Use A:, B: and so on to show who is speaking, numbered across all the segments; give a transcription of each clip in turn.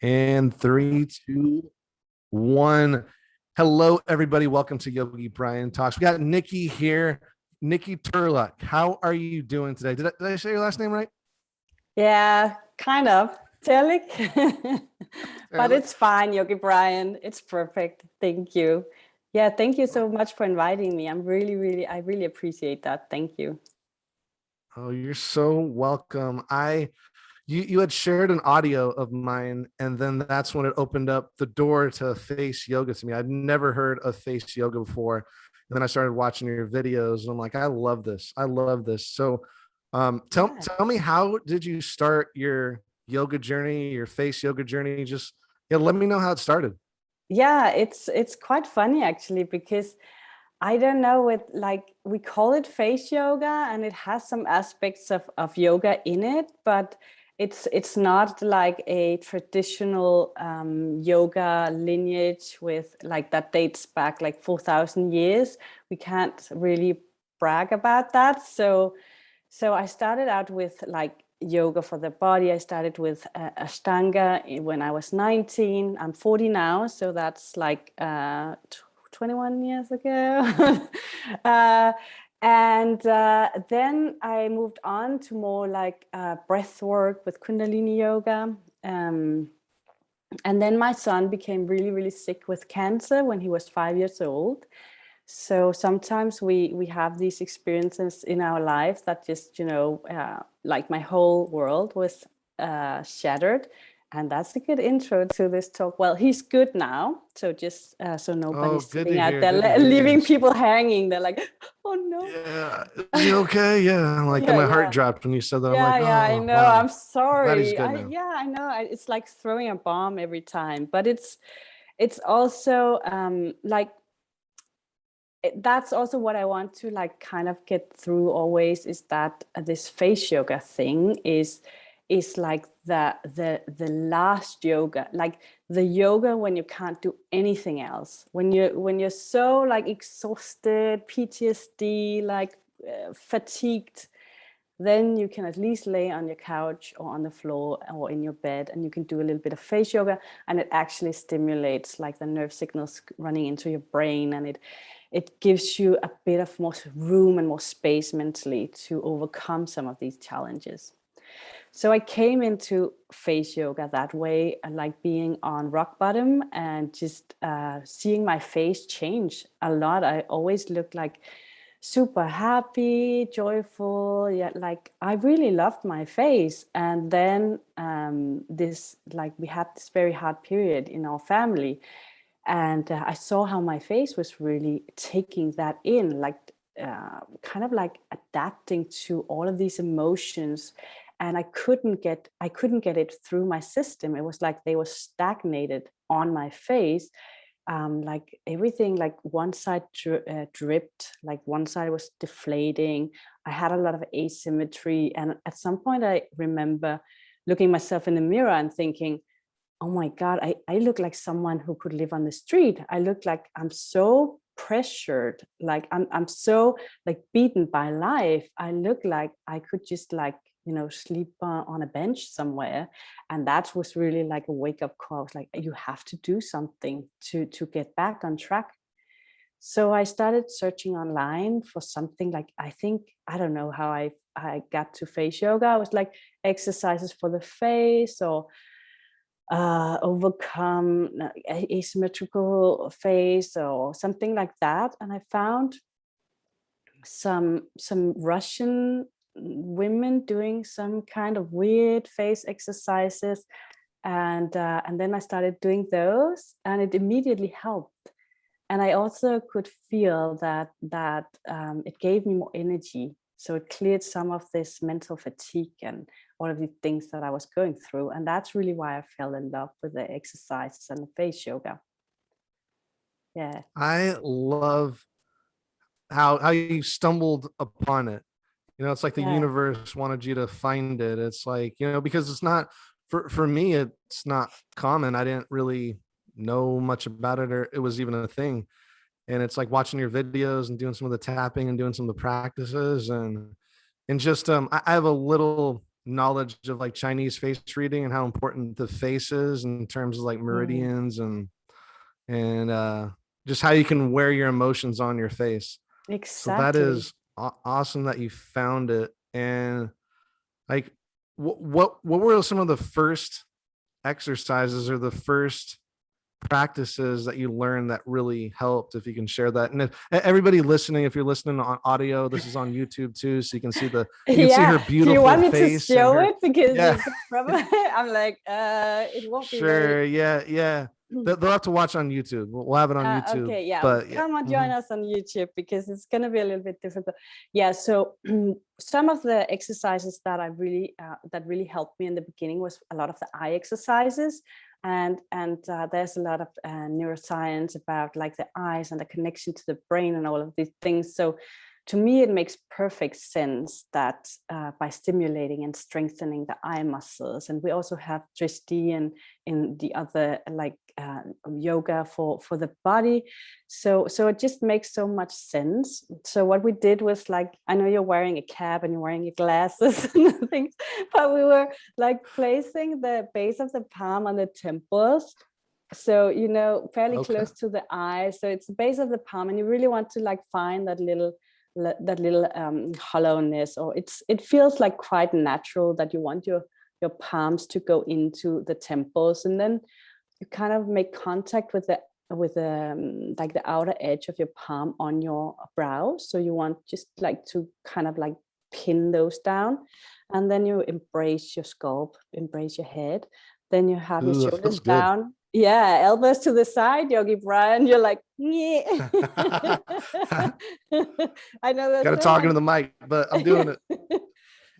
A: And three, two, one. Hello, everybody. Welcome to Yogi Bryan Talks. We got Niki here. Niki Terlich. How are you doing today? Did I say your last name right?
B: Yeah, kind of. Terlich. But
A: Terlich.
B: it's fine, Yogi Bryan. It's perfect. Thank you. Yeah, thank you so much for inviting me. I really appreciate that. Thank you.
A: Oh, you're so welcome. You had shared an audio of mine, and then that's when it opened up the door to face yoga to me. I'd never heard of face yoga before. And then I started watching your videos, and I'm like, I love this. I love this. So
B: Yeah.
A: tell me, how did you start your yoga journey, your face yoga journey? Just yeah, let me know how it started.
B: Yeah, it's quite funny actually because I don't know it, like we call it face yoga and it has some aspects of yoga in it, but it's not like a traditional yoga lineage with like that dates back like 4,000 years. We can't really brag about that. So I started out with like yoga for the body. I started with Ashtanga when I was 19. I'm 40 now, so that's like 21 years ago. uh, and then I moved on to more like breath work with Kundalini Yoga. And then my son became really, really sick with cancer when he was 5 years old. So sometimes we have these experiences in our life that just like my whole world was shattered, and that's a good intro to this talk. Well, he's good now, so just so
A: Oh,
B: nobody's
A: good
B: sitting
A: to
B: out
A: hear.
B: there
A: Good to hear.
B: leaving people hanging. They're like, oh no.
A: Yeah, is he okay? Yeah, like
B: Yeah,
A: my heart
B: yeah.
A: dropped when you said that. I'm like,
B: Yeah, I
A: oh
B: know.
A: wow,
B: I'm
A: I'm glad he's
B: sorry.
A: good now.
B: I know. It's like throwing a bomb every time, but it's also like that's also what I want to like kind of get through always, is that this face yoga thing is like the last yoga, like the yoga when you can't do anything else, when you're so like exhausted, PTSD, like fatigued, then you can at least lay on your couch or on the floor or in your bed, and you can do a little bit of face yoga, and it actually stimulates like the nerve signals running into your brain, and it gives you a bit of more room and more space mentally to overcome some of these challenges. So I came into face yoga that way, like being on rock bottom and just seeing my face change a lot. I always looked like super happy, joyful. Yeah, like I really loved my face. And then this, like we had this very hard period in our family, and I saw how my face was really taking that in, like kind of like adapting to all of these emotions, and I couldn't get it through my system. It was like they were stagnated on my face, like everything, like one side dripped, like one side was deflating. I had a lot of asymmetry, and at some point I remember looking myself in the mirror and thinking, oh my God, I look like someone who could live on the street. I look like I'm so pressured, like I'm so like beaten by life. I look like I could just like, sleep on a bench somewhere. And that was really like a wake up call. I was like, you have to do something to get back on track. So I started searching online for something like, I don't know how I got to face yoga. I was like exercises for the face, or overcome asymmetrical face or something like that. And I found some Russian women doing some kind of weird face exercises, and then I started doing those, and it immediately helped. And I also could feel that it gave me more energy. So it cleared some of this mental fatigue and all of the things that I was going through. And that's really why I fell in love with the exercises and the face yoga. Yeah.
A: I love how you stumbled upon it. It's like the
B: Yeah.
A: universe wanted you to find it. It's like, because it's not for me, it's not common. I didn't really know much about it, or it was even a thing. And it's like watching your videos and doing some of the tapping and doing some of the practices, and just I have a little knowledge of like Chinese face reading and how important the face is in terms of like
B: Mm,
A: meridians and just how you can wear your emotions on your face. So that
B: exactly.
A: is awesome that you found it. And like, what were some of the first exercises or the first practices that you learned that really helped, if you can share that? And if, everybody listening, if you're listening on audio, this is on YouTube too, so you can see
B: Yeah.
A: her
B: Do you
A: beautiful
B: want me to
A: face and
B: show
A: her,
B: it? Because
A: yeah.
B: you can probably, I'm like, it won't be very.
A: Sure, yeah. They'll have to watch on YouTube. We'll have it on YouTube,
B: Okay, yeah,
A: but yeah.
B: come on, join
A: Mhm.
B: us on YouTube because it's going to be a little bit difficult. Yeah, so some of the exercises that really helped me in the beginning was a lot of the eye exercises, and there's a lot of neuroscience about like the eyes and the connection to the brain and all of these things. So to me, it makes perfect sense that by stimulating and strengthening the eye muscles, and we also have Drishti and in the other like yoga for the body. So it just makes so much sense. So what we did was like, I know you're wearing a cap and you're wearing your glasses and things, but we were like placing the base of the palm on the temples. So, fairly
A: Okay.
B: close to the eye. So it's the base of the palm, and you really want to like find that little hollowness, or it feels like quite natural that you want your palms to go into the temples, and then you kind of make contact with like the outer edge of your palm on your brow. So you want just like to kind of like pin those down, and then you embrace your scalp, embrace your head. Then you have your
A: Ooh, that
B: shoulders
A: feels good.
B: down. Yeah, elbows to the side, Yogi Bryan. You're like, yeah. I know
A: Got
B: that's
A: to
B: so
A: talk into
B: funny.
A: the mic, but I'm doing it.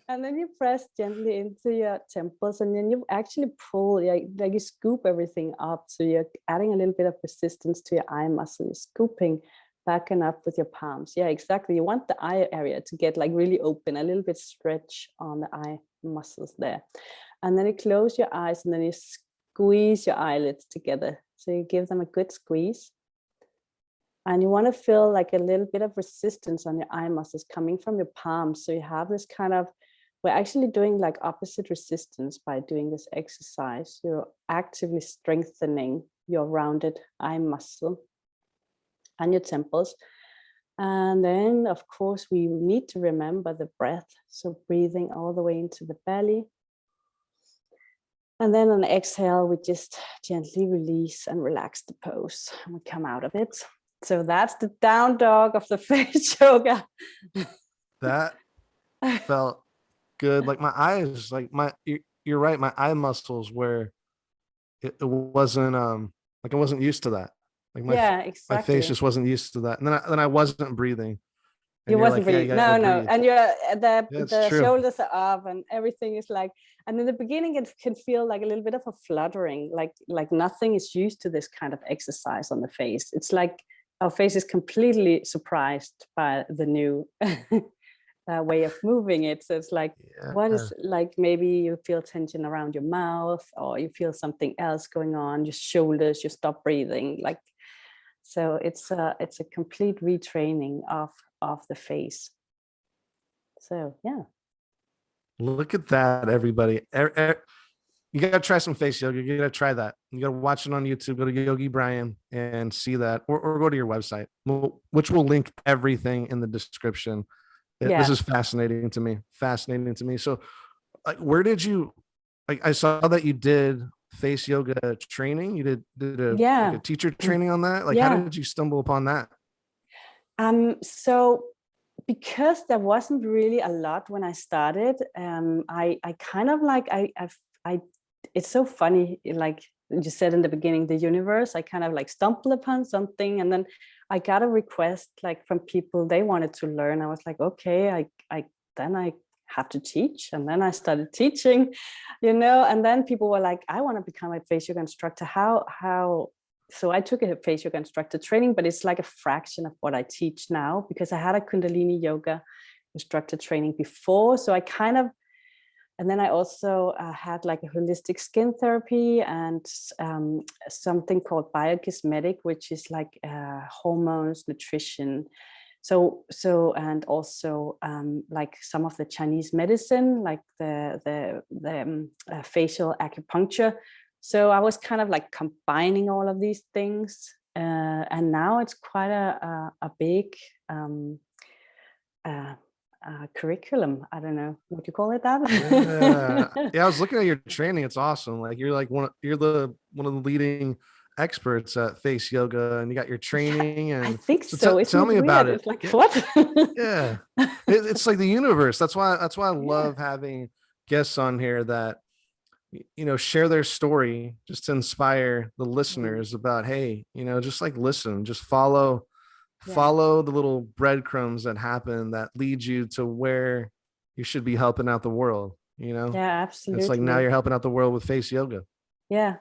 B: And then you press gently into your temples, and then you actually pull, like you scoop everything up. So you're adding a little bit of resistance to your eye muscle. You're scooping back and up with your palms. Yeah, exactly. You want the eye area to get like really open, a little bit stretch on the eye muscles there. And then you close your eyes, and then you squeeze your eyelids together. So you give them a good squeeze. And you want to feel like a little bit of resistance on your eye muscles coming from your palms. So you have this kind of, we're actually doing like opposite resistance by doing this exercise. You're actively strengthening your rounded eye muscle and your temples. And then, of course, we need to remember the breath. So breathing all the way into the belly. And then on exhale, we just gently release and relax the pose, and we come out of it. So that's the down dog of the face yoga.
A: That felt good. Like my eyes, like you're right. My eye muscles were, it wasn't, like I wasn't used to that. Like
B: Yeah,
A: my face
B: exactly.
A: just wasn't used to that. And then I wasn't breathing. And
B: You
A: you're
B: wasn't
A: like, yeah, you
B: breathing.
A: gotta
B: No.
A: breathe.
B: And you're the
A: Yeah, it's
B: the
A: true.
B: shoulders are up and everything is like, and in the beginning it can feel like a little bit of a fluttering, like nothing is used to this kind of exercise on the face. It's like our face is completely surprised by the new way of moving it. So it's like, what
A: Yeah.
B: is, like, maybe you feel tension around your mouth, or you feel something else going on, your shoulders, you stop breathing. Like, so it's a complete retraining of the face. So yeah.
A: Look at that, everybody. You gotta try some face yoga. You gotta try that. You gotta watch it on YouTube. Go to Yogi Bryan and see that, or go to your website, which will link everything in the description. This
B: Yeah.
A: is fascinating to me. Fascinating to me. So, like, where did you? I saw that you did face yoga training. You did a like a
B: Yeah.
A: teacher training on that. Like, how
B: Yeah.
A: did you stumble upon that?
B: So because there wasn't really a lot when I started, I kind of like I it's so funny, like you said in the beginning, the universe, I kind of like stumbled upon something, and then I got a request like from people they wanted to learn. I was like, okay, I have to teach, and then I started teaching, and then people were like, I want to become a face yoga instructor. How So I took a face yoga instructor training, but it's like a fraction of what I teach now, because I had a Kundalini yoga instructor training before. So I kind of, and then I also had like a holistic skin therapy and something called biocosmetic, which is like hormones, nutrition. And also like some of the Chinese medicine, like the facial acupuncture. So I was kind of like combining all of these things, and now it's quite a big curriculum. I don't know, would you call it that?
A: Yeah, I was looking at your training. It's awesome. Like you're like one of the leading experts at face yoga, and you got your training.
B: I
A: And
B: think
A: so
B: so. Isn't
A: tell
B: it
A: me about
B: weird?
A: it.
B: It's like,
A: Yeah,
B: what?
A: yeah. It's like the universe. That's why I
B: Yeah.
A: love having guests on here that share their story just to inspire the
B: Mm.
A: listeners about, hey, just like listen, just follow
B: Yeah.
A: the little breadcrumbs that happen that lead you to where you should be helping out the world.
B: Yeah,
A: It's like now
B: absolutely.
A: you're helping out the world with face yoga.
B: Yeah.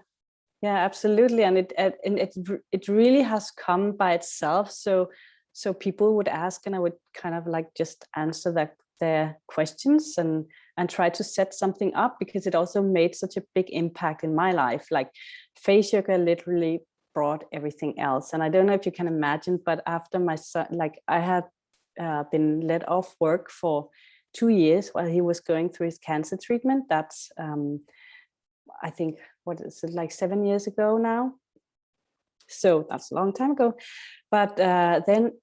B: Yeah, absolutely. And it really has come by itself. So people would ask, and I would kind of like just answer their questions and try to set something up, because it also made such a big impact in my life. Like face yoga literally brought everything else. And I don't know if you can imagine, but after my son, like I had been let off work for 2 years while he was going through his cancer treatment. That's I think, what is it, like 7 years ago now? So that's a long time ago. But then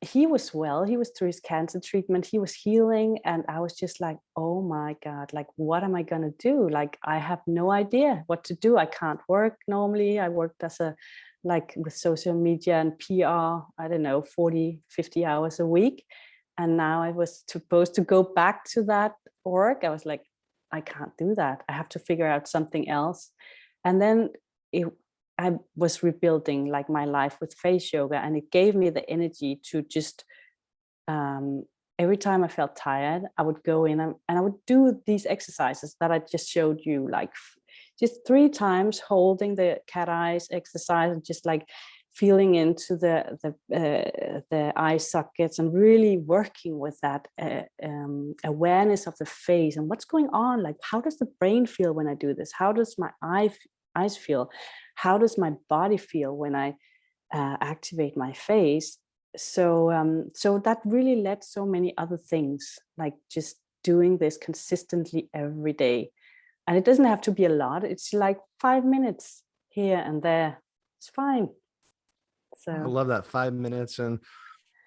B: he was well, he was through his cancer treatment, he was healing. And I was just like, oh my God, like, what am I going to do? Like, I have no idea what to do. I can't work normally. I worked like with social media and PR, I don't know, 40, 50 hours a week. And now I was supposed to go back to that work. I was like, I can't do that. I have to figure out something else. And then it, I was rebuilding like my life with face yoga, and it gave me the energy to just every time I felt tired, I would go in and I would do these exercises that I just showed you, like just 3 times holding the cat eyes exercise, and just like feeling into the eye sockets and really working with that awareness of the face and what's going on. Like, how does the brain feel when I do this? How does my eyes feel? How does my body feel when I activate my face? So that really led so many other things, like just doing this consistently every day. And it doesn't have to be a lot. It's like 5 minutes here and there. It's fine.
A: I
B: So
A: love that 5 minutes. And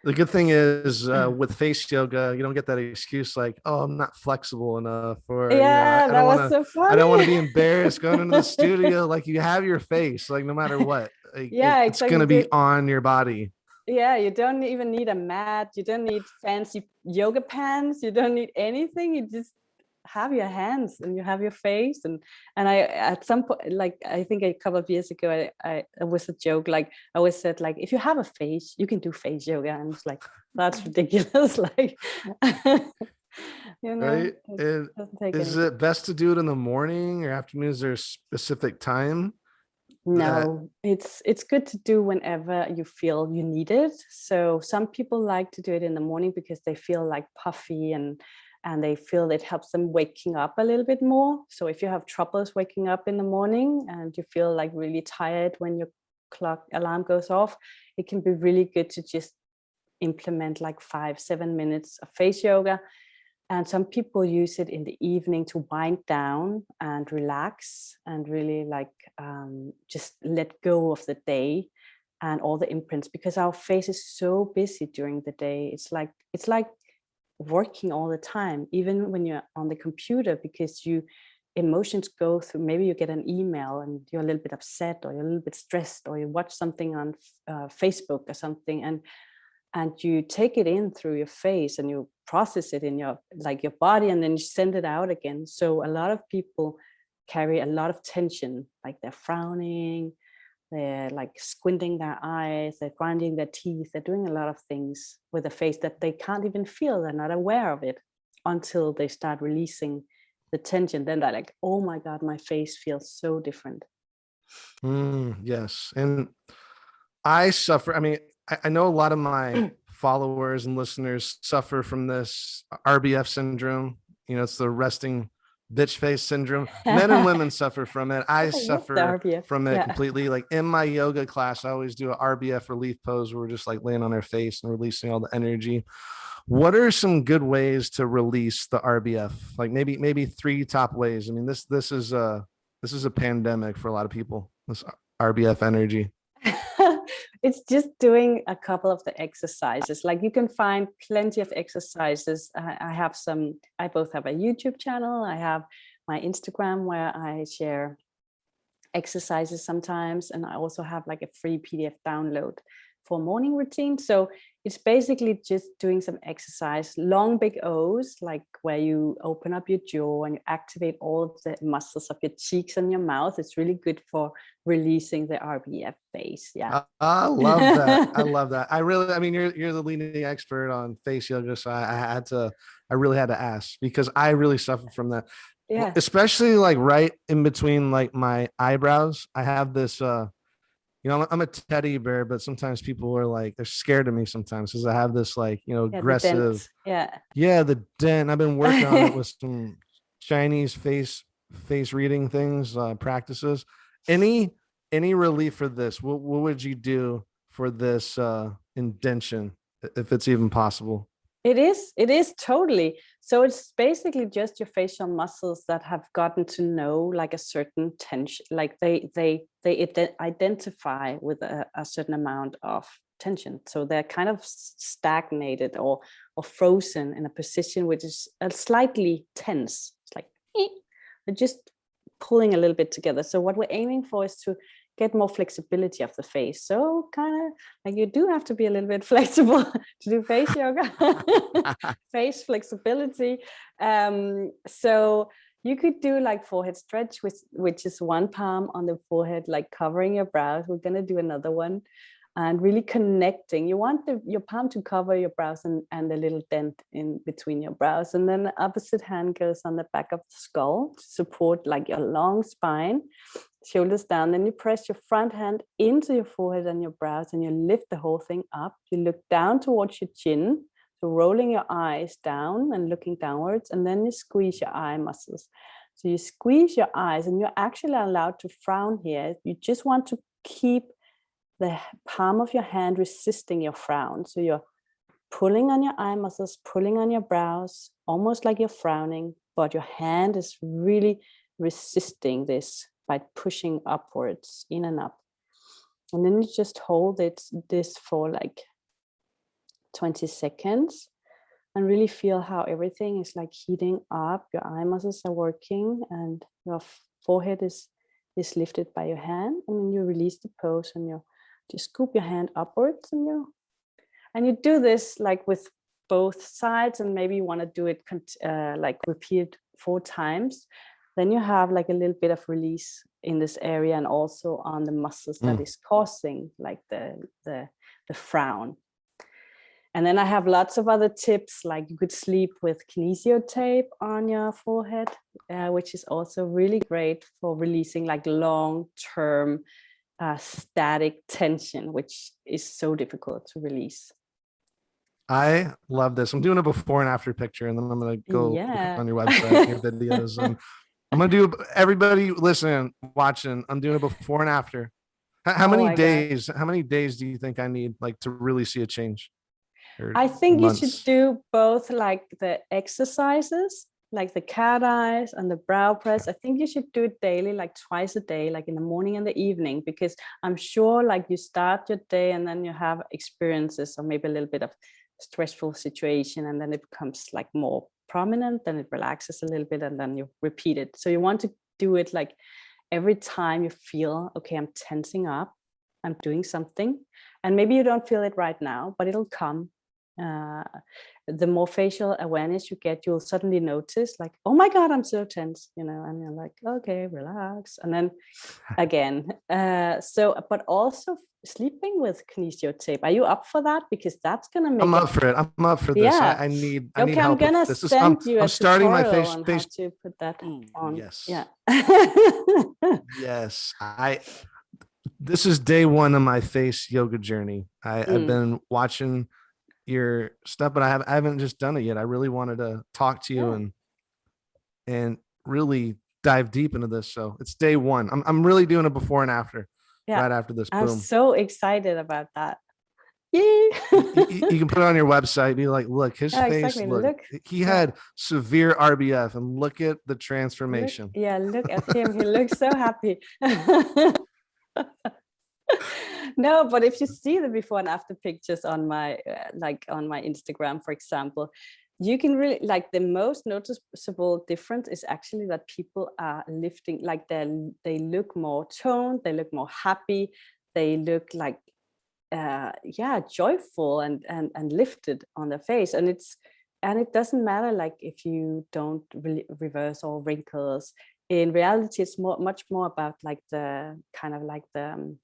A: the good thing is with face yoga, you don't get that excuse like, oh, I'm not flexible enough, or
B: yeah,
A: I
B: that
A: don't want
B: was
A: to
B: so
A: I don't want to
B: funny.
A: be embarrassed going into the studio. Like, you have your face, like no matter what, like,
B: Yeah,
A: it's going
B: exactly.
A: to be on your body.
B: Yeah, you don't even need a mat. You don't need fancy yoga pants. You don't need anything. You just have your hands and you have your face. And I, at some point, like I think a couple of years ago, I it was a joke. Like I always said, like, if you have a face, you can do face yoga. And it's like, that's ridiculous. Like,
A: Right.
B: it
A: And
B: doesn't take
A: is
B: anything.
A: it best to do it in the morning or afternoon? Is there a specific time that
B: No, it's good to do whenever you feel you need it. So some people like to do it in the morning because they feel like puffy and they feel it helps them waking up a little bit more. So if you have troubles waking up in the morning and you feel like really tired when your clock alarm goes off, it can be really good to just implement like 5, 7 minutes of face yoga. And some people use it in the evening to wind down and relax and really like just let go of the day and all the imprints, because our face is so busy during the day. It's like working all the time, even when you're on the computer, because emotions go through. Maybe you get an email and you're a little bit upset, or you're a little bit stressed, or you watch something on Facebook or something, and you take it in through your face and you process it in your body, and then you send it out again. So a lot of people carry a lot of tension, like they're frowning, they're like squinting their eyes, they're grinding their teeth, they're doing a lot of things with the face that they can't even feel. They're not aware of it until they start releasing the tension. Then they're like, oh my God, my face feels so different.
A: yes. And I suffer. I mean, I know a lot of my followers and listeners suffer from this RBF syndrome. It's the resting bitch face syndrome. Men and women suffer from it. I
B: Okay, yes, the
A: suffer
B: RBF.
A: from it
B: Yeah.
A: completely. Like in my yoga class, I always do an RBF relief pose where we're just like laying on our face and releasing all the energy. What are some good ways to release the RBF? Like maybe three top ways. I mean, this is a pandemic for a lot of people. This RBF energy.
B: It's just doing a couple of the exercises. Like you can find plenty of exercises. I have some, I both have a YouTube channel. I have my Instagram where I share exercises sometimes. And I also have like a free PDF download for morning routine. So it's basically just doing some exercise, long big O's, like where you open up your jaw and you activate all of the muscles of your cheeks and your mouth. It's really good for releasing the RBF face. Yeah.
A: I love that. I love that. I mean, you're the leading expert on face yoga, so I really had to ask because I really suffer from that,
B: Yeah.
A: especially like right in between like my eyebrows. I have this, I'm a teddy bear, but sometimes people are like they're scared of me sometimes because I have this like
B: Yeah. The
A: aggressive,
B: dent. Yeah.
A: yeah, the dent. I've been working on it with some Chinese face reading things, practices. Any any relief for this? What would you do for this indention, if it's even possible?
B: It is totally. So it's basically just your facial muscles that have gotten to know like a certain tension, like they identify with a certain amount of tension. So they're kind of stagnated or frozen in a position which is slightly tense. It's like they're just pulling a little bit together. So what we're aiming for is to get more flexibility of the face. So kind of like you do have to be a little bit flexible to do face yoga, face flexibility. So you could do like forehead stretch, which is one palm on the forehead, like covering your brows. We're going to do another one and really connecting. You want your palm to cover your brows and a little dent in between your brows. And then the opposite hand goes on the back of the skull to support like your long spine, shoulders down. Then you press your front hand into your forehead and your brows and you lift the whole thing up. You look down towards your chin, so rolling your eyes down and looking downwards. And then you squeeze your eye muscles. So you squeeze your eyes and you're actually allowed to frown here. You just want to keep the palm of your hand resisting your frown. So you're pulling on your eye muscles, pulling on your brows, almost like you're frowning, but your hand is really resisting this by pushing upwards, in and up. And then you just hold this for like 20 seconds and really feel how everything is like heating up. Your eye muscles are working and your forehead is lifted by your hand. And then you release the pose and you just scoop your hand upwards and you do this like with both sides, and maybe you want to do it like repeat 4 times. Then you have like a little bit of release in this area and also on the muscles that is causing like the frown. And then I have lots of other tips, like you could sleep with kinesio tape on your forehead, which is also really great for releasing like long-term static tension, which is so difficult to release.
A: I love this. I'm doing a before and after picture, and then I'm gonna go look on your website, your videos, and I'm gonna do everybody listening, watching. I'm doing a before and after. How many days? How many days do you think I need, like, to really see a change?
B: I think
A: months?
B: You should do both, like the exercises, like the cat eyes and the brow press. I think you should do it daily, like twice a day, like in the morning and the evening, because I'm sure like you start your day and then you have experiences or maybe a little bit of stressful situation, and then it becomes like more prominent, then it relaxes a little bit, and then you repeat it. So you want to do it like every time you feel, okay, I'm tensing up, I'm doing something, and maybe you don't feel it right now, but it'll come. The more facial awareness you get, you'll suddenly notice like, oh my God, I'm so tense, and you're like, okay, relax. And then again, but also sleeping with kinesio tape. Are you up for that? Because that's going to make
A: I'm up for it. I'm up for this.
B: Yeah.
A: I need
B: Okay,
A: help.
B: I'm gonna
A: this.
B: send you
A: I'm
B: a
A: starting my
B: tutorial on how
A: face.
B: to put that on.
A: Yes.
B: Yeah.
A: Yes. This is day 1 of my face yoga journey. I've been watching your stuff, but I haven't just done it yet. I really wanted to talk to you and really dive deep into this. So it's day one. I'm really doing a before and after,
B: Yeah,
A: right after this.
B: I'm
A: Boom.
B: so excited about that. Yay!
A: You can put it on your website. Be like, look, his
B: Yeah,
A: face.
B: exactly.
A: Look,
B: Look.
A: he
B: Yeah,
A: had severe RBF, and look at the
B: look.
A: transformation.
B: Yeah, look at him. He looks so happy. No, but if you see the before and after pictures on my like on my Instagram, for example, you can really like the most noticeable difference is actually that people are lifting, like they look more toned, they look more happy, they look like yeah, joyful and lifted on their face. And it doesn't matter like if you don't really reverse all wrinkles. In reality, it's much more about like the kind of like the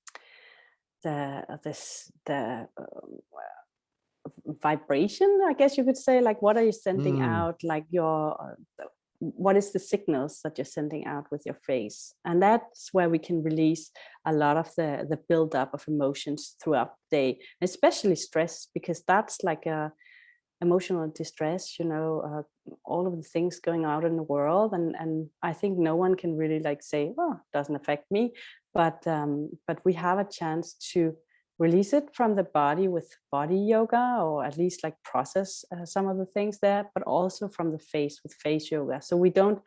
B: vibration, I guess you could say. Like, what are you sending
A: Mm.
B: out? Like what is the signals that you're sending out with your face? And that's where we can release a lot of the buildup of emotions throughout the day, especially stress, because that's like a emotional distress, all of the things going out in the world. And I think no one can really like say, oh, it doesn't affect me. But we have a chance to release it from the body with body yoga, or at least like process some of the things there, but also from the face with face yoga. So we don't,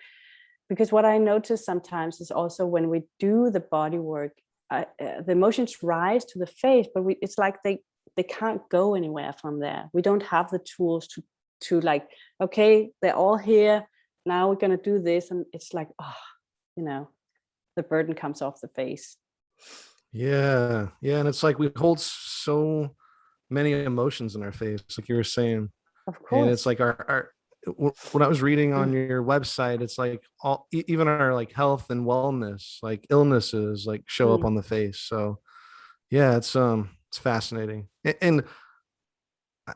B: because what I notice sometimes is also when we do the body work, the emotions rise to the face, but it's like they can't go anywhere from there. We don't have the tools to like, okay, they're all here. Now we're gonna do this, and it's like, oh, the burden comes off the face.
A: Yeah, yeah, and it's like we hold so many emotions in our face, like you were saying,
B: Of
A: and it's
B: course.
A: like our when I was reading on your website, it's like all even our like health and wellness, like illnesses, like show up
B: Mm,
A: on the face. So yeah, it's fascinating, and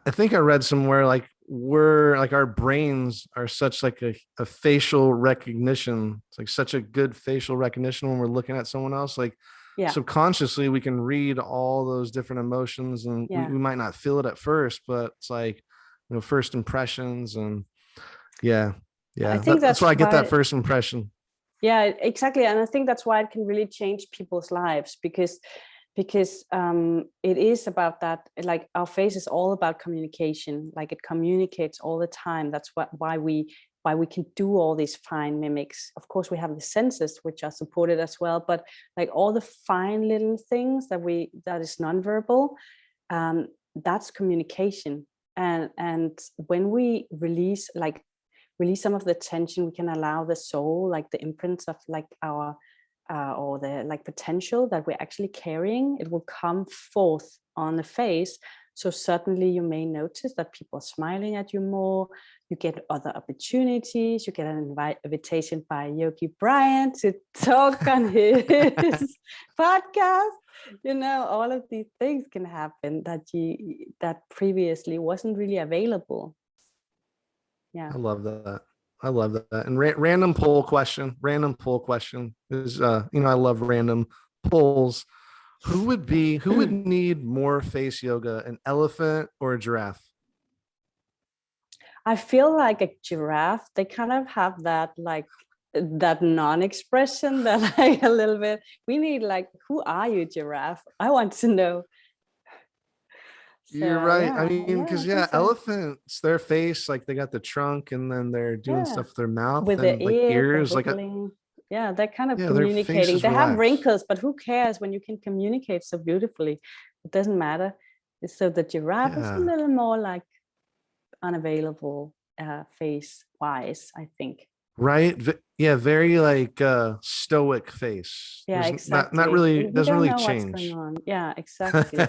A: I think I read somewhere like we're like our brains are such like a facial recognition. It's like such a good facial recognition when we're looking at someone else. Like
B: yeah,
A: subconsciously, we can read all those different emotions, and
B: yeah.
A: we might not feel it at first, but it's like first impressions, and yeah,
B: I
A: yeah.
B: think
A: That's
B: that's
A: why I get that
B: why.
A: first impression.
B: Yeah, exactly. And I think that's why it can really change people's lives, because it is about that. Like our face is all about communication. Like it communicates all the time. That's why we can do all these fine mimics. Of course, we have the senses which are supported as well, but like all the fine little things that is nonverbal, that's communication. And when we release some of the tension, we can allow the soul, like the imprints of like our or the like potential that we're actually carrying, it will come forth on the face. So suddenly you may notice that people are smiling at you more. You get other opportunities. You get an invitation by Yogi Bryan to talk on his podcast. All of these things can happen that previously wasn't really available. Yeah.
A: I love that. I love that. And random poll question. Random poll question is, I love random polls. Who would need more face yoga, an elephant or a giraffe?
B: I feel like a giraffe, they kind of have that like that non-expression that like a little bit. We need like, who are you, giraffe? I want to know.
A: You're
B: So
A: right. I mean,
B: yeah, I
A: because
B: think
A: yeah,
B: so.
A: elephants, their face, like they got the trunk and then they're doing
B: Yeah.
A: stuff with their mouth
B: With the
A: and like
B: ears, they're
A: ears,
B: wiggling. Yeah, they're kind of
A: yeah, their face
B: communicating.
A: is
B: They have
A: relaxed.
B: wrinkles, but who cares when you can communicate so beautifully? It doesn't matter. So the giraffe is a
A: Yeah.
B: little more like unavailable face wise, I think.
A: Right. Yeah. Very like stoic face.
B: Yeah,
A: There's not
B: exactly.
A: really,
B: We
A: doesn't
B: don't
A: really
B: know what's going
A: change.
B: on. Yeah, exactly.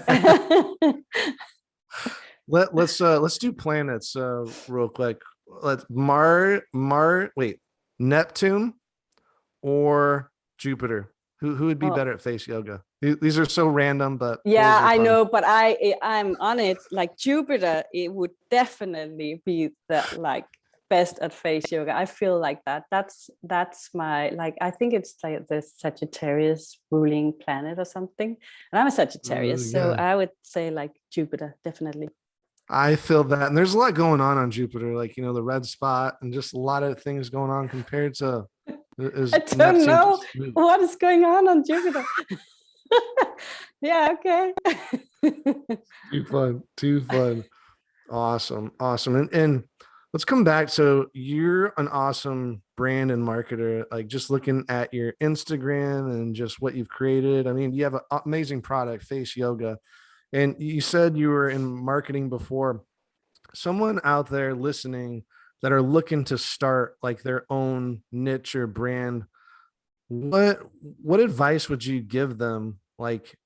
A: Let's do planets real quick. Let's wait, Neptune or Jupiter? Who would be
B: Oh,
A: better at face yoga? These are so random, but
B: yeah,
A: polls are
B: I
A: fun.
B: know, but I'm on it. Like Jupiter, it would definitely be the like best at face yoga. I feel like that. That's my like. I think it's like the Sagittarius ruling planet or something. And I'm a Sagittarius, so
A: Yeah,
B: I would say like Jupiter, definitely.
A: I feel that. And there's a lot going on Jupiter, like, the red spot and just a lot of things going on compared to Is
B: I don't
A: Neptune
B: know
A: just moved?
B: what is going on Jupiter. Yeah, okay.
A: Too fun. Too fun. Awesome. Awesome. And let's come back. So you're an awesome brand and marketer. Like just looking at your Instagram and just what you've created. I mean, you have an amazing product, Face Yoga. And you said you were in marketing before. Someone out there listening that are looking to start like their own niche or brand, what what advice would you give them like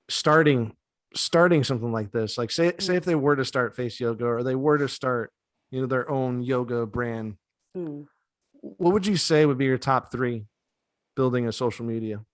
A: starting something like this? Like say if
B: Mm,
A: they were to start Face Yoga or they were to start, their own yoga brand,
B: mm.
A: what would you say would be your top 3 building a social media?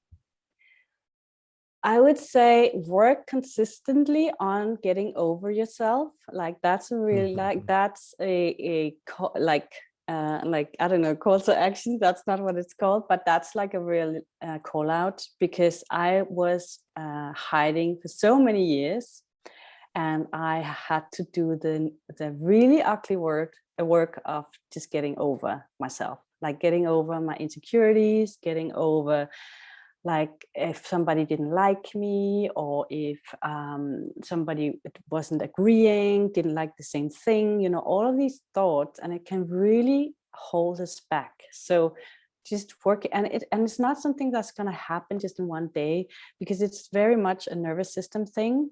B: I would say work consistently on getting over yourself. Like that's a real like that's like I don't know, call to action. That's not what it's called, but that's like a real call out, because I was hiding for so many years, and I had to do the really ugly work of just getting over myself, like getting over my insecurities, getting over like if somebody didn't like me, or if somebody wasn't agreeing, didn't like the same thing, all of these thoughts, and it can really hold us back. So just work, and it's not something that's going to happen just in one day, because it's very much a nervous system thing.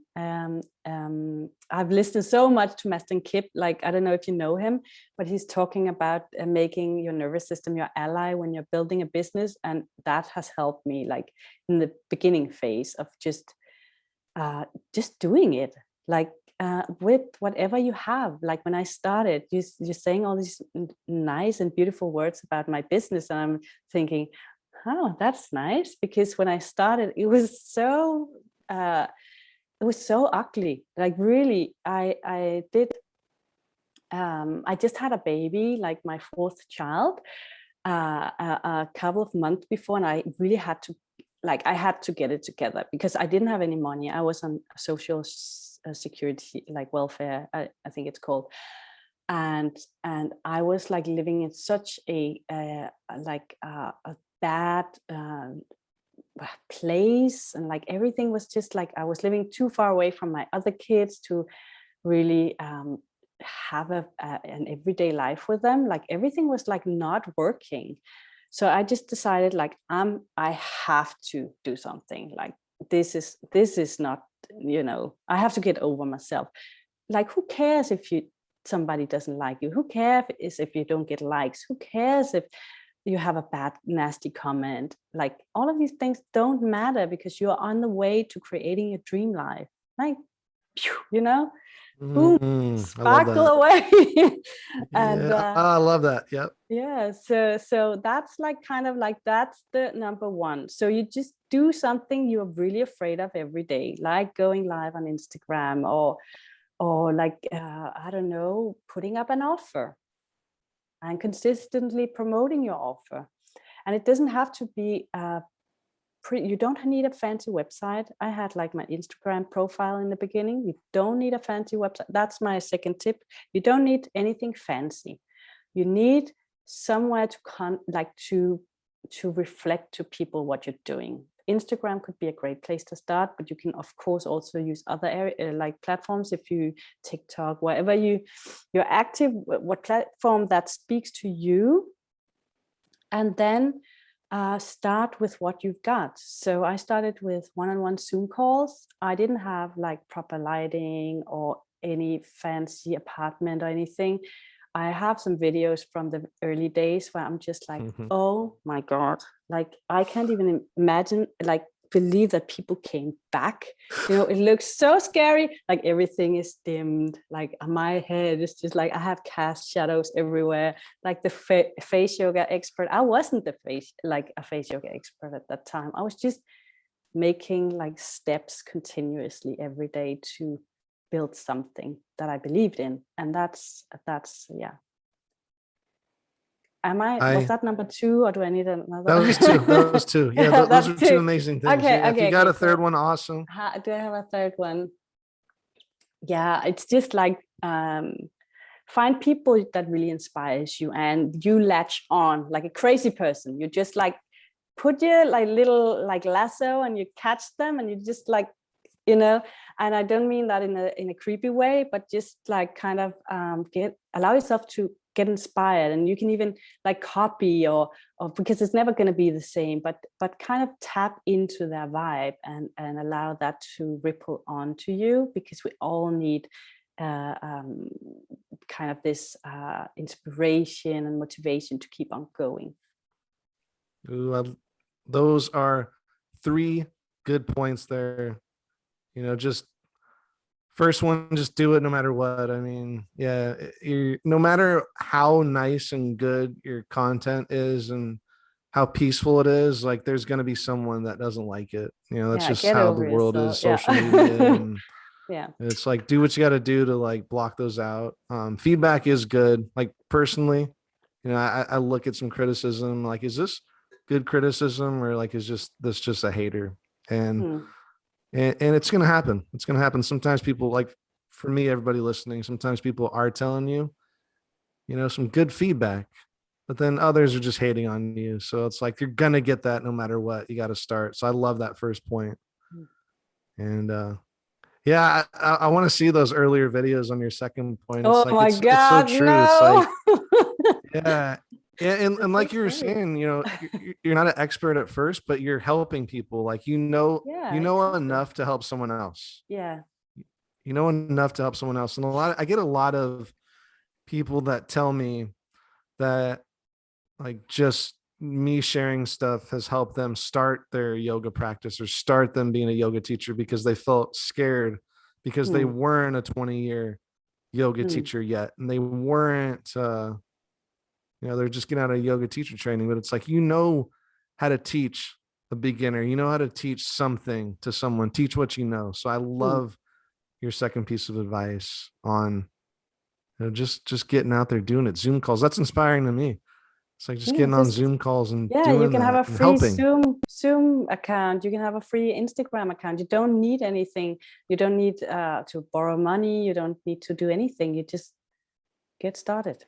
B: I've listened so much to Master Kip, like I don't know if you know him, but he's talking about making your nervous system your ally when you're building a business, and that has helped me like in the beginning phase of just doing it, like with whatever you have. Like when I started, you're saying all these nice and beautiful words about my business, and I'm thinking, oh, that's nice, because when I started, uh, it was so ugly. Like really, I just had a baby, like my 4th child, a couple of months before, and I really had to, like, I had to get it together because I didn't have any money. I was on social security, like welfare, I think it's called, and I was like living in such a bad place, and like everything was just like I was living too far away from my other kids to really have an everyday life with them. Like everything was like not working. So I just decided like I have to do something. Like this is not, I have to get over myself. Like who cares if somebody doesn't like you? Who cares if you don't get likes? Who cares if you have a bad nasty comment? Like all of these things don't matter, because you're on the way to creating a dream life. Like, you know boom,
A: I love
B: sparkle
A: that.
B: away. And
A: Yeah, I love that. Yep.
B: yeah, so that's like kind of like that's the number one. So you just do something you're really afraid of every day, like going live on Instagram, or like I don't know, putting up an offer and consistently promoting your offer. And it doesn't have to be you don't need a fancy website. I had like my Instagram profile in the beginning. You don't need a fancy website. That's my second tip. You don't need anything fancy. You need somewhere to reflect to people what you're doing. Instagram could be a great place to start, but you can of course also use other like platforms. If you TikTok, wherever you're active, what platform that speaks to you, and then start with what you've got. So I started with one-on-one Zoom calls. I didn't have like proper lighting or any fancy apartment or anything. I have some videos from the early days where I'm just like, oh my God, like I can't even imagine, like believe that people came back. It looks so scary. Like everything is dimmed. Like my head is just like, I have cast shadows everywhere. Like the face yoga expert. I wasn't a face yoga expert at that time. I was just making like steps continuously every day to build something that I believed in. And that's yeah. Was
A: I
B: that number 2, or do I need
A: That
B: another?
A: was 2. That was 2. Yeah,
B: Yeah,
A: those
B: that's
A: are 2
B: 2.
A: amazing things.
B: Okay,
A: Yeah, if you
B: okay,
A: got
B: okay.
A: a third
B: So
A: one, awesome.
B: do I have a third one? Yeah, it's just like find people that really inspires you, and you latch on like a crazy person. You just like put your like little like lasso and you catch them, and you just like, you know, and I don't mean that in a creepy way, but just like kind of allow yourself to get inspired. And you can even like copy or because it's never going to be the same, but kind of tap into their vibe and allow that to ripple onto you, because we all need kind of this inspiration and motivation to keep on going.
A: Ooh, those are 3 good points there. You know, just first one, just do it no matter what. I mean, yeah, no matter how nice and good your content is and how peaceful it is, like there's going to be someone that doesn't like it. You know, that's
B: Yeah,
A: just
B: get
A: how the
B: over
A: world
B: yourself.
A: is,
B: Yeah.
A: social media. And
B: Yeah.
A: it's like, do what you got to do to like block those out. Feedback is good. Like personally, you know, I look at some criticism, like, is this good criticism, or like, is this just a hater? And
B: Mm.
A: and it's going to happen. It's going to happen. Sometimes people, like for me, everybody listening, sometimes people are telling you, you know, some good feedback, but then others are just hating on you. So it's like, you're going to get that no matter what. You got to start. So I love that first point.
B: Mm.
A: And yeah, I want to see those earlier videos on your second point. It's
B: Oh
A: like,
B: my
A: it's so
B: God,
A: true. It's like,
B: no.
A: yeah. And
B: That's so
A: like you were
B: scary.
A: saying, you know, you're not an expert at first, but you're helping people. Like, you
B: Yeah,
A: know
B: exactly.
A: enough to help someone else.
B: Yeah.
A: You know enough to help someone else. And I get a lot of people that tell me that like just me sharing stuff has helped them start their yoga practice or start them being a yoga teacher, because they felt scared because they
B: Mm.
A: weren't a 20-year yoga
B: Mm.
A: teacher yet. And they weren't, you know, they're just getting out of yoga teacher training, but it's like, you know, how to teach a beginner, you know, how to teach something to someone, teach what you know. So I
B: Mm.
A: love your second piece of advice on, you know, just getting out there doing it. Zoom calls. That's inspiring to me. It's like just
B: Yeah,
A: getting on
B: just
A: Zoom calls and
B: yeah, you
A: doing
B: can have a
A: that and
B: free
A: helping.
B: Zoom account. You can have a free Instagram account. You don't need anything. You don't need to borrow money. You don't need to do anything. You just get started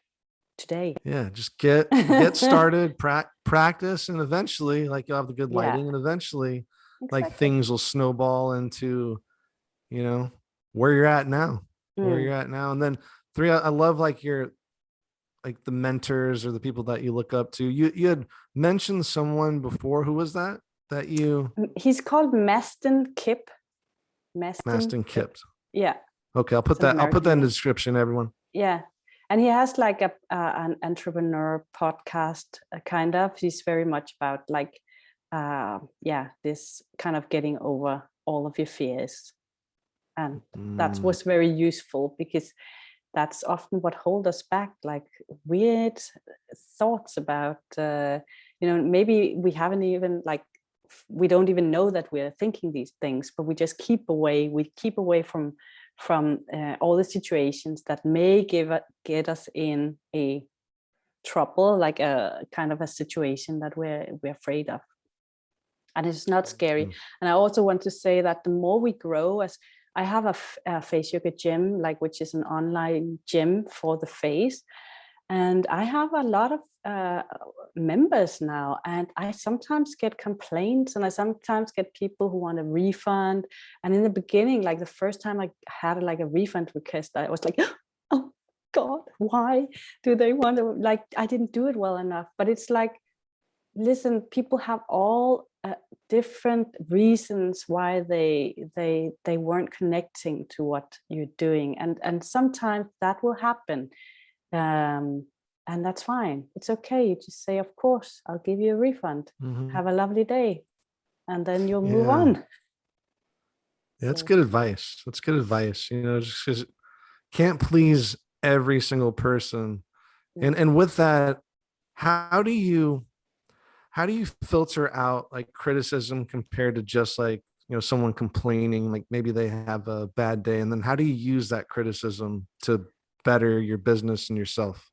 B: today.
A: Yeah, just get started, practice, and eventually, like, you'll have the good
B: Yeah,
A: lighting, and eventually, like,
B: exactly.
A: things will snowball into, you know, where you're at now, where
B: Mm.
A: you're at now. And then 3, I love like your, like the mentors or the people that you look up to. You had mentioned someone before. Who was that you?
B: He's called Maston Kip. Maston
A: Maston
B: Kip.
A: Kipt.
B: Yeah,
A: Okay,
B: it's an
A: I'll put
B: American
A: that in the
B: name.
A: description, everyone.
B: Yeah, and he has like an entrepreneur podcast, kind of. He's very much about like, yeah, this kind of getting over all of your fears, and that
A: Mm,
B: was very useful because that's often what hold us back, like weird thoughts about, maybe we haven't even like we don't even know that we're thinking these things, but we just keep away. We keep away from all the situations that may get us in a trouble, like a kind of a situation that we're afraid of. And it's not scary. And I also want to say that the more we grow, as I have a face yoga gym, like, which is an online gym for the face, and I have a lot of members now, and I sometimes get complaints, and I sometimes get people who want a refund. And in the beginning, like the first time I had like a refund request, I was like, oh God, why do they want to, like, I didn't do it well enough. But it's like, listen, people have all different reasons why they weren't connecting to what you're doing, and sometimes that will happen, and that's fine. It's okay. You just say, of course, I'll give you a refund.
A: mhm.
B: Have a lovely day, and then you'll move
A: Yeah.
B: on.
A: Yeah, that's
B: So
A: good advice. That's good advice. You know, just because can't please every single person.
B: mm.
A: And with that, how do you how do you filter out like criticism compared to just like, you know, someone complaining, like maybe they have a bad day, and then how do you use that criticism to better your business and yourself?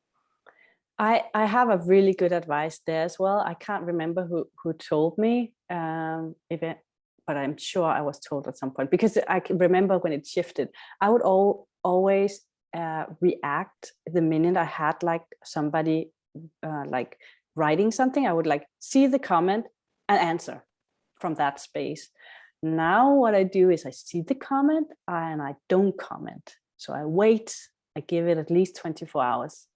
B: I have a really good advice there as well. I can't remember who told me, if it, but I'm sure I was told at some point, because I can remember when it shifted. I would always react the minute I had like somebody like writing something. I would like see the comment and answer from that space. Now what I do is I see the comment and I don't comment. So I wait, I give it at least 24 hours,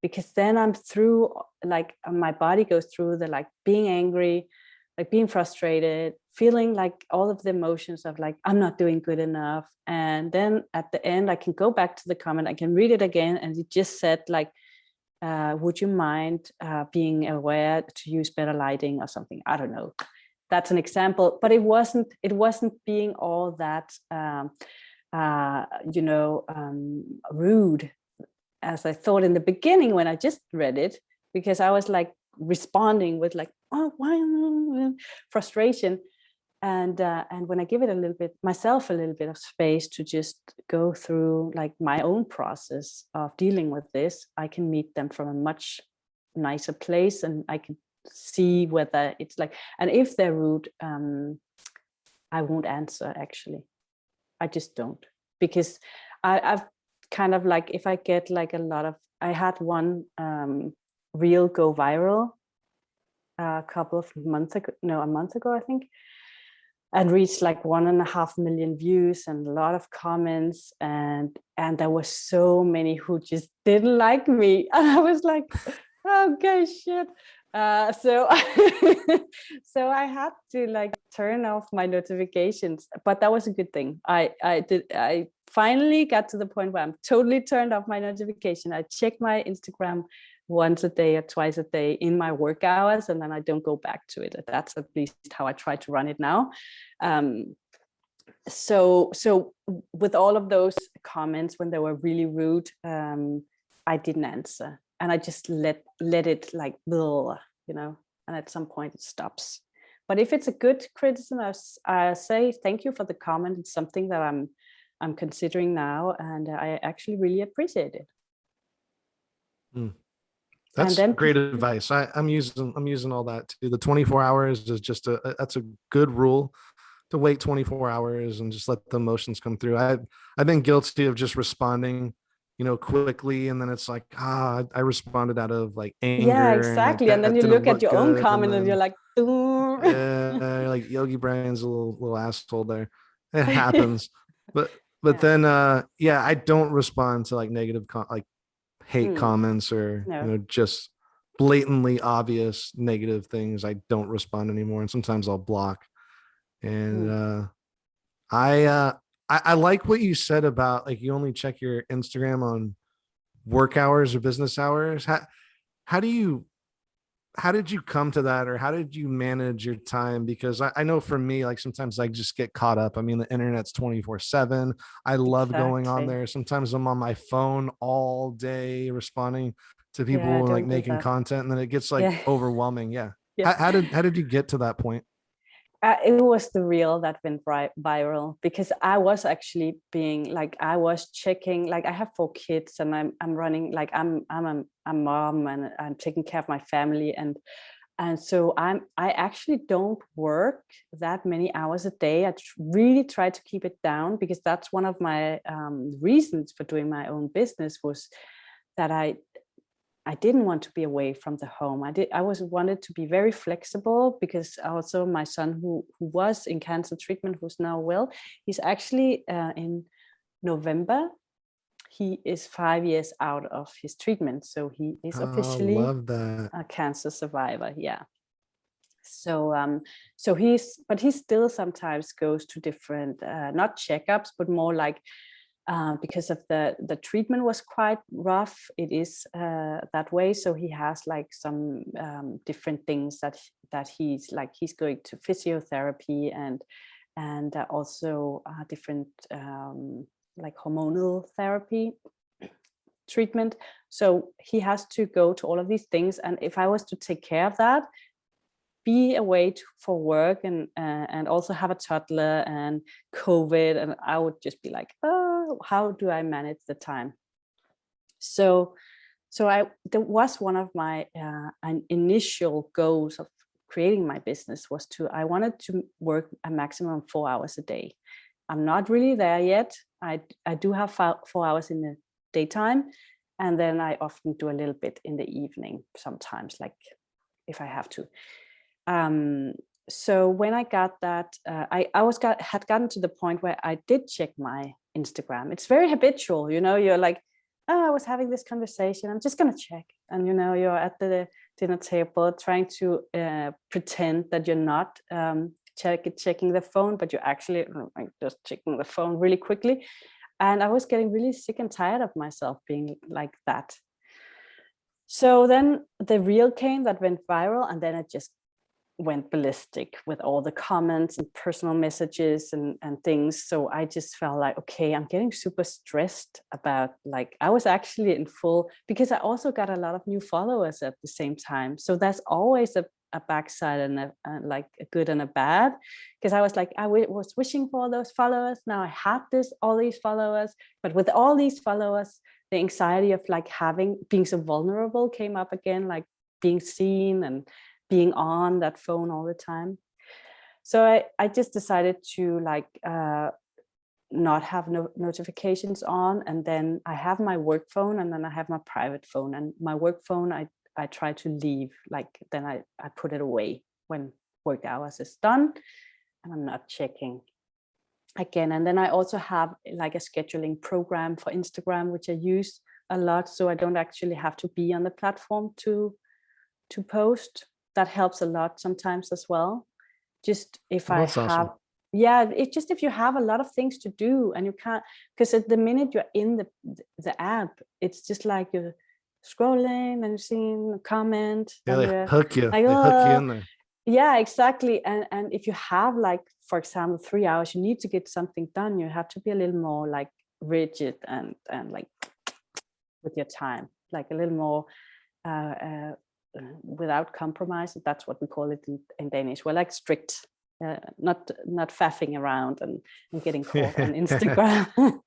B: because then I'm through, like my body goes through the like being angry, like being frustrated, feeling like all of the emotions of like, I'm not doing good enough. And then at the end, I can go back to the comment, I can read it again. And it just said like, would you mind being aware to use better lighting or something? I don't know. That's an example, but it wasn't being all that, rude as I thought in the beginning when I just read it, because I was like responding with like, oh, why, frustration. And when I give it a little bit of space to just go through like my own process of dealing with this, I can meet them from a much nicer place, and I can see whether it's like, and if they're rude, I won't answer. Actually, I just don't, because I've kind of like, if I get like a lot of, I had one reel go viral a month ago, I think, and reached like 1.5 million views and a lot of comments, and there were so many who just didn't like me, and I was like, okay, shit. So so I had to like turn off my notifications, but that was a good thing. I finally got to the point where I'm totally turned off my notification. I check my Instagram once a day or twice a day in my work hours, and then I don't go back to it. That's at least how I try to run it now. So with all of those comments, when they were really rude, I didn't answer, and I just let it like, and at some point it stops. But if it's a good criticism, I say thank you for the comment. It's something that I'm considering now, and I actually really appreciate it.
A: That's great advice. I'm using all that too. The 24 hours is just that's a good rule, to wait 24 hours and just let the emotions come through. I've been guilty of just responding, quickly, and then it's like, I responded out of like anger.
B: Yeah, exactly. And then you look at your own comment and you're like,
A: yeah, like Yogi Bryan's a little asshole there. It happens. But then I don't respond to like negative like hate comments or just blatantly obvious negative things. I don't respond anymore, and sometimes I'll block. And I like what you said about like, you only check your Instagram on work hours or business hours. How did you come to that, or how did you manage your time? Because I know for me, like sometimes I just get caught up. I mean, the internet's 24/7. I love going on there. Sometimes I'm on my phone all day responding to people like making content, and then it gets like overwhelming. Yeah. How did you get to that point?
B: It was the reel that went viral, because I was actually being like, I was checking, like I have 4 kids, and I'm running, like I'm a mom, and I'm taking care of my family, and so I actually don't work that many hours a day. I really try to keep it down, because that's one of my reasons for doing my own business, was that I didn't want to be away from the home. I wanted to be very flexible, because also my son, who was in cancer treatment, who's now well, he's actually in November, he is 5 years out of his treatment. So he is officially a cancer survivor. Yeah. So he still sometimes goes to different, not checkups, but more like, because of the treatment was quite rough. It is that way. So he has like some different things that he's going to physiotherapy, and also different like hormonal therapy treatment. So he has to go to all of these things. And if I was to take care of that, be away for work, and also have a toddler and COVID, and I would just be like, oh, how do I manage the time? So that was one of my initial goals of creating my business, was I wanted to work a maximum 4 hours a day. I'm not really there yet. I do have 4 hours in daytime. And then I often do a little bit in the evening sometimes, like if I have to. So when I got that, had gotten to the point where I did check my Instagram. It's very habitual, you're like, oh, I was having this conversation, I'm just going to check. And, you're at the dinner table trying to pretend that you're not checking the phone, but you're actually just checking the phone really quickly. And I was getting really sick and tired of myself being like that. So then the reel came that went viral, and then it just went ballistic with all the comments and personal messages and things. So I just felt like, okay, I'm getting super stressed about, like, I was actually in full, because I also got a lot of new followers at the same time. So that's always a backside and like a good and a bad, because I was like, I was wishing for those followers. Now I had all these followers, but with all these followers, the anxiety of like being so vulnerable came up again, like being seen and being on that phone all the time. So I just decided to like not have notifications on. And then I have my work phone, and then I have my private phone. And my work phone, I try to leave, like then I put it away when work hours is done, and I'm not checking again. And then I also have like a scheduling program for Instagram, which I use a lot. So I don't actually have to be on the platform to post. That helps a lot sometimes as well. Just if I have, awesome. Yeah, it's just if you have a lot of things to do and you can't, because at the minute you're in the app, it's just like you're scrolling and seeing a comment.
A: Yeah, they hook you. Like, they hook you in there.
B: Yeah, exactly. And if you have, like, for example, 3 hours, you need to get something done, you have to be a little more like rigid and like with your time, like a little more without compromise. That's what we call it in Danish. We're like strict, not faffing around and getting caught on Instagram.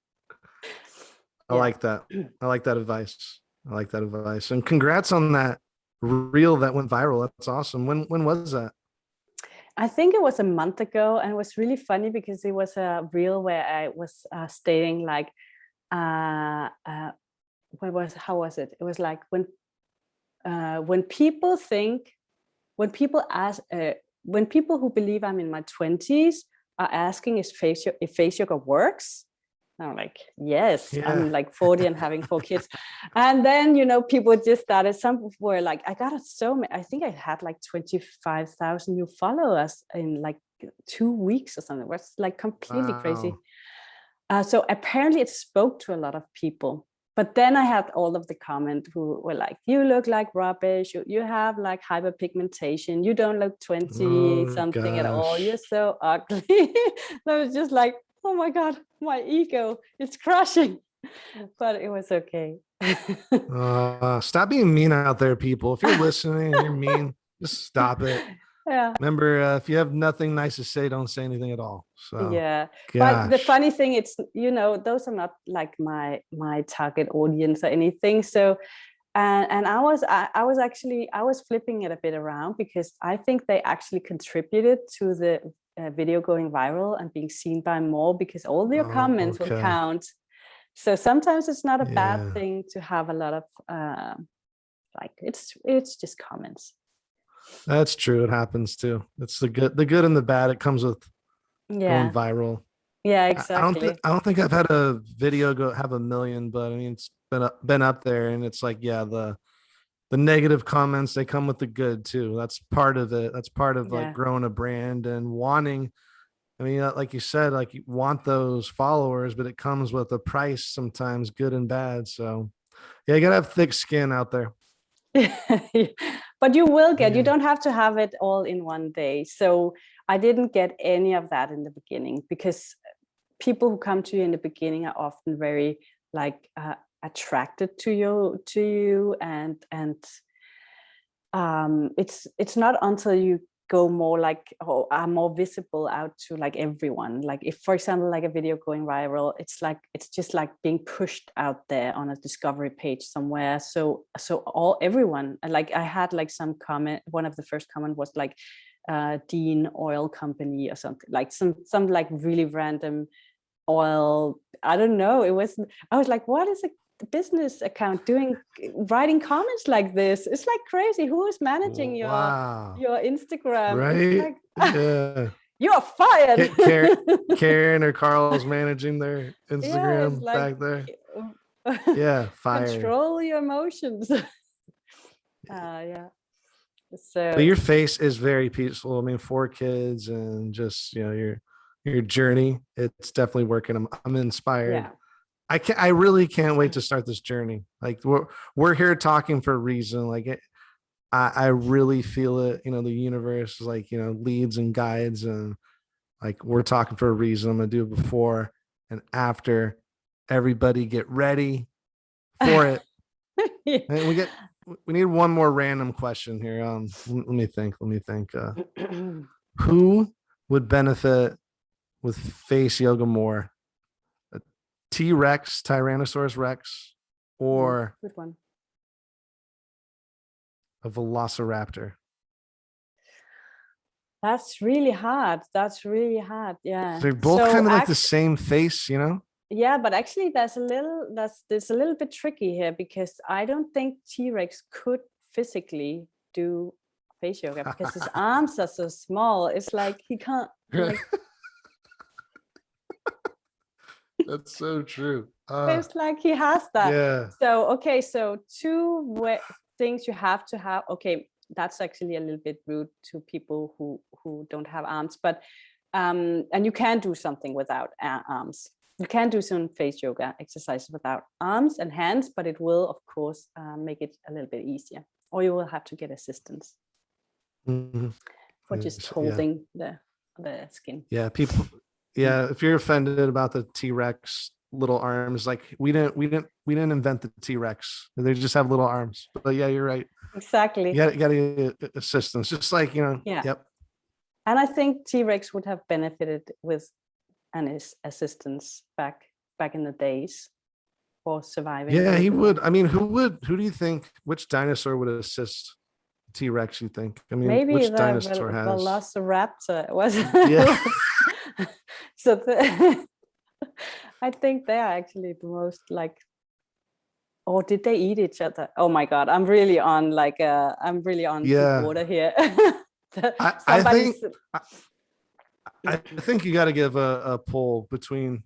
A: I like that. I like that advice. I like that advice. And congrats on that reel that went viral. That's awesome. When was that?
B: I think it was a month ago, and it was really funny because it was a reel where I was stating like, how was it? It was like when people who believe I'm in my 20s are asking if face yoga works, I'm like, yes, yeah. I'm like 40 and having 4 kids. And then, people just started, some were like, I got I think I had like 25,000 new followers in like 2 weeks or something. It was like completely crazy. So apparently it spoke to a lot of people. But then I had all of the comments who were like, you look like rubbish. You have like hyperpigmentation. You don't look 20 something at all. You're so ugly. I was just like, oh my God, my ego is crushing. But it was okay.
A: Stop being mean out there, people. If you're listening and you're mean, just stop it.
B: Yeah.
A: Remember, if you have nothing nice to say, don't say anything at all. So
B: yeah. But the funny thing, it's, those are not like my target audience or anything. So and I was flipping it a bit around, because I think they actually contributed to the video going viral and being seen by more, because all your comments will count. So sometimes it's not a bad thing to have a lot of like it's just comments.
A: That's true. It happens too. It's the good and the bad. It comes with going viral.
B: Yeah, exactly.
A: I don't think I've had a video have 1 million, but I mean, it's been up there, and it's like, yeah, the negative comments, they come with the good too. That's part of it. That's part of like growing a brand and wanting, I mean, like you said, like you want those followers, but it comes with a price sometimes, good and bad. So yeah, you gotta have thick skin out there.
B: But you will get, you don't have to have it all in one day. So I didn't get any of that in the beginning, because people who come to you in the beginning are often very like attracted to you, and it's not until you go more like, or are more visible out to like everyone. Like if, for example, like a video going viral, it's just like being pushed out there on a discovery page somewhere. So everyone, like I had like some comment, one of the first comment was like Dean Oil Company or something, like some like really random oil. I don't know. I was like, what is business account writing comments like this. It's like crazy. Who is managing
A: Wow.
B: your Instagram?
A: Right?
B: It's like,
A: Yeah.
B: you're fired.
A: Karen or Carl's managing their
B: Yeah, it's
A: Instagram
B: like,
A: back there. Yeah, fired.
B: control your emotions. Yeah.
A: But your
B: So
A: face is very peaceful. I mean, 4 kids and just, your journey, it's definitely working. I'm inspired.
B: yeah.
A: I really can't wait to start this journey. Like we're here talking for a reason. Like I really feel it. The universe is like, leads and guides, and like we're talking for a reason. I'm gonna do it before and after. Everybody get ready for it. And we need one more random question here. Let me think. Who would benefit with face yoga more? A T-Rex, Tyrannosaurus Rex, or
B: Good one.
A: a Velociraptor?
B: That's really hard. Yeah.
A: They're both
B: So
A: kind of like the same face,
B: yeah, but actually there's a little bit tricky here, because I don't think T-Rex could physically do face yoga because his arms are so small. It's like he can't, like,
A: That's so true.
B: it's like he has that.
A: Yeah.
B: So okay, so things you have to have. Okay, that's actually a little bit rude to people who don't have arms, but and you can do something without arms. You can do some face yoga exercises without arms and hands, but it will, of course, make it a little bit easier. Or you will have to get assistance
A: Mhm.
B: for just
A: Yeah.
B: holding the skin.
A: Yeah, people. Yeah, if you're offended about the T-Rex little arms, like we didn't invent the T-Rex. They just have little arms. But yeah, you're right.
B: Exactly.
A: You got to get assistance, just like
B: Yeah.
A: Yep.
B: And I think T-Rex would have benefited with an assistance back in the days for surviving.
A: Yeah, he would. I mean, who do you think? Which dinosaur would assist T-Rex? You think? I mean,
B: Maybe
A: which
B: the
A: dinosaur has?
B: Velociraptor was.
A: Yeah.
B: So I think they are actually the most like. Or did they eat each other? Oh my God, I'm really on deep water here.
A: I think you got to give a poll between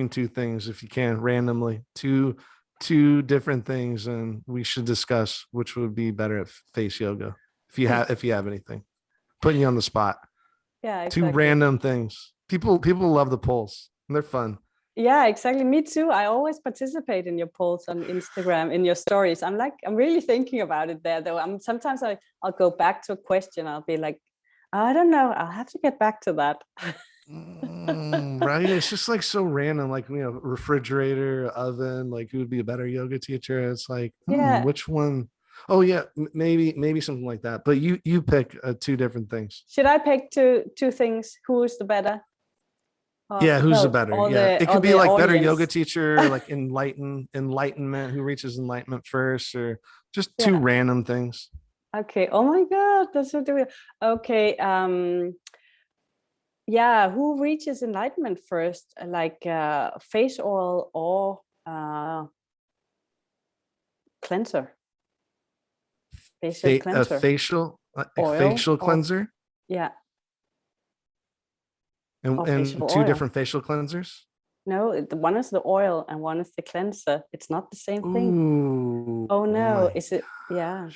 A: two things if you can, randomly, two different things, and we should discuss which would be better at face yoga. If you have anything, putting you on the spot.
B: Yeah, exactly.
A: 2 random things. People love the polls. They're fun.
B: Yeah, exactly. Me too. I always participate in your polls on Instagram, in your stories. I'm really thinking about it there, though. Sometimes I'll go back to a question. I'll be like, I don't know. I'll have to get back to that.
A: Right. It's just like so random, like, refrigerator, oven, like who would be a better yoga teacher? It's like,
B: Yeah.
A: which one? Oh yeah, maybe something like that. But you pick 2 different things.
B: Should I pick two things? Who is the better?
A: Yeah, who's the better? Yeah, it could be like better yoga teacher, like enlightenment, who reaches enlightenment first, or just 2 random things.
B: Okay. Oh my God, that's so weird. Okay. Yeah, who reaches enlightenment first? Like face oil or cleanser? Facial cleanser.
A: Facial cleanser.
B: Yeah.
A: And 2 different facial cleansers?
B: No, one is the oil and one is the cleanser. It's not the same thing.
A: Ooh,
B: oh no, is it? Yeah.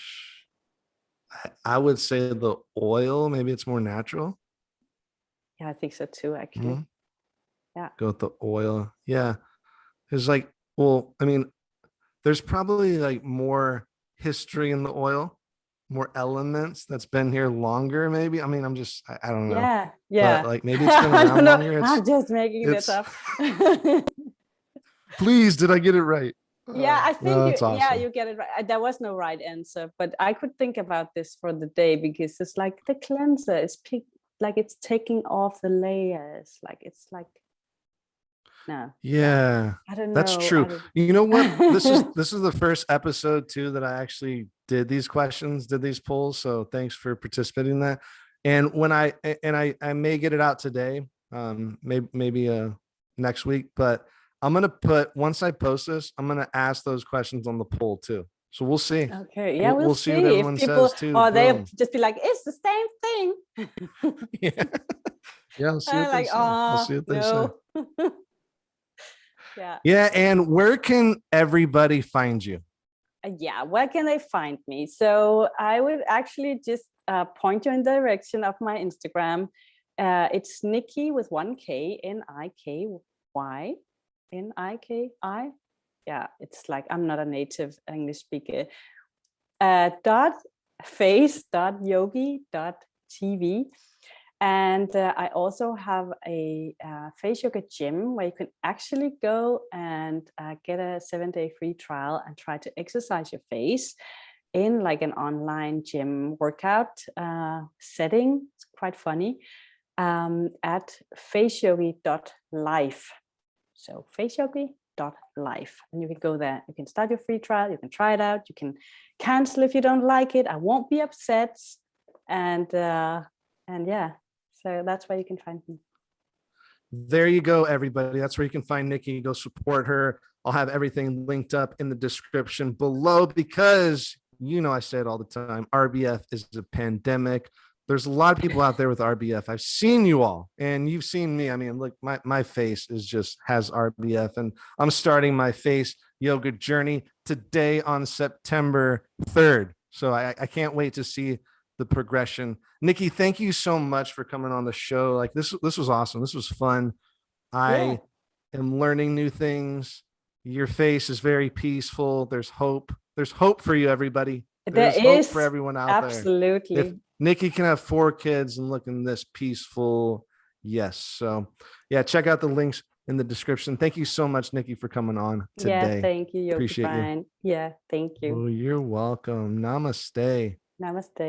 A: I would say the oil, maybe it's more natural.
B: Yeah, I think so too, actually.
A: Mm-hmm.
B: Yeah.
A: Go with the oil. Yeah. It's like, well, I mean, there's probably like more history in the oil, more elements that's been here longer, maybe. I mean, I don't know.
B: Yeah.
A: But like maybe it's been around longer.
B: I'm just making this up.
A: Please, did I get it right?
B: Yeah, I think
A: awesome.
B: you get it right. There was no right answer, but I could think about this for the day, because it's like the cleanser is like it's taking off the layers. Like it's like no.
A: Yeah,
B: I don't know.
A: That's true. You know what? This is the first episode too that I actually did these polls. So thanks for participating in that. And when I may get it out today, maybe next week, but I'm going to put, once I post this, I'm going to ask those questions on the poll too. So we'll see.
B: Okay, yeah, we'll
A: We'll see what
B: see if
A: everyone
B: people,
A: says too.
B: or they
A: Boom.
B: just be like, it's the same thing.
A: Yeah. Yeah. I'll see
B: I'm
A: what they
B: like,
A: say. I'll
B: oh
A: see what they say.
B: no. Yeah.
A: Yeah. And where can everybody find you?
B: Yeah, where can they find me? So I would actually just point you in the direction of my Instagram. It's Niki with 1K, Niky, Niki. Yeah, it's like I'm not a native English speaker. .face.yogi.tv. And I also have a face yoga gym where you can actually go and get a 7-day free trial and try to exercise your face in like an online gym workout setting. It's quite funny. At faceyogi.life. So faceyogi.life. And you can go there. You can start your free trial. You can try it out. You can cancel if you don't like it. I won't be upset. And yeah. So that's where you can find me.
A: There you go, everybody. That's where you can find Niki. Go support her. I'll have everything linked up in the description below because, I say it all the time. RBF is a pandemic. There's a lot of people out there with RBF. I've seen you all and you've seen me. I mean, look, my face has RBF, and I'm starting my face yoga journey today on September 3rd. So I can't wait to see the progression. Niki, thank you so much for coming on the show. Like this was awesome. This was fun. I am learning new things. Your face is very peaceful. There's hope. There's hope for you, everybody. There's hope for everyone out there.
B: Absolutely.
A: If Niki can have 4 kids and look in this peaceful, yes. So yeah, check out the links in the description. Thank you so much, Niki, for coming on today.
B: Yeah, thank you, Yogi
A: Appreciate
B: Bryan.
A: you.
B: Yeah, thank you.
A: Oh, you're welcome. Namaste.
B: Namaste.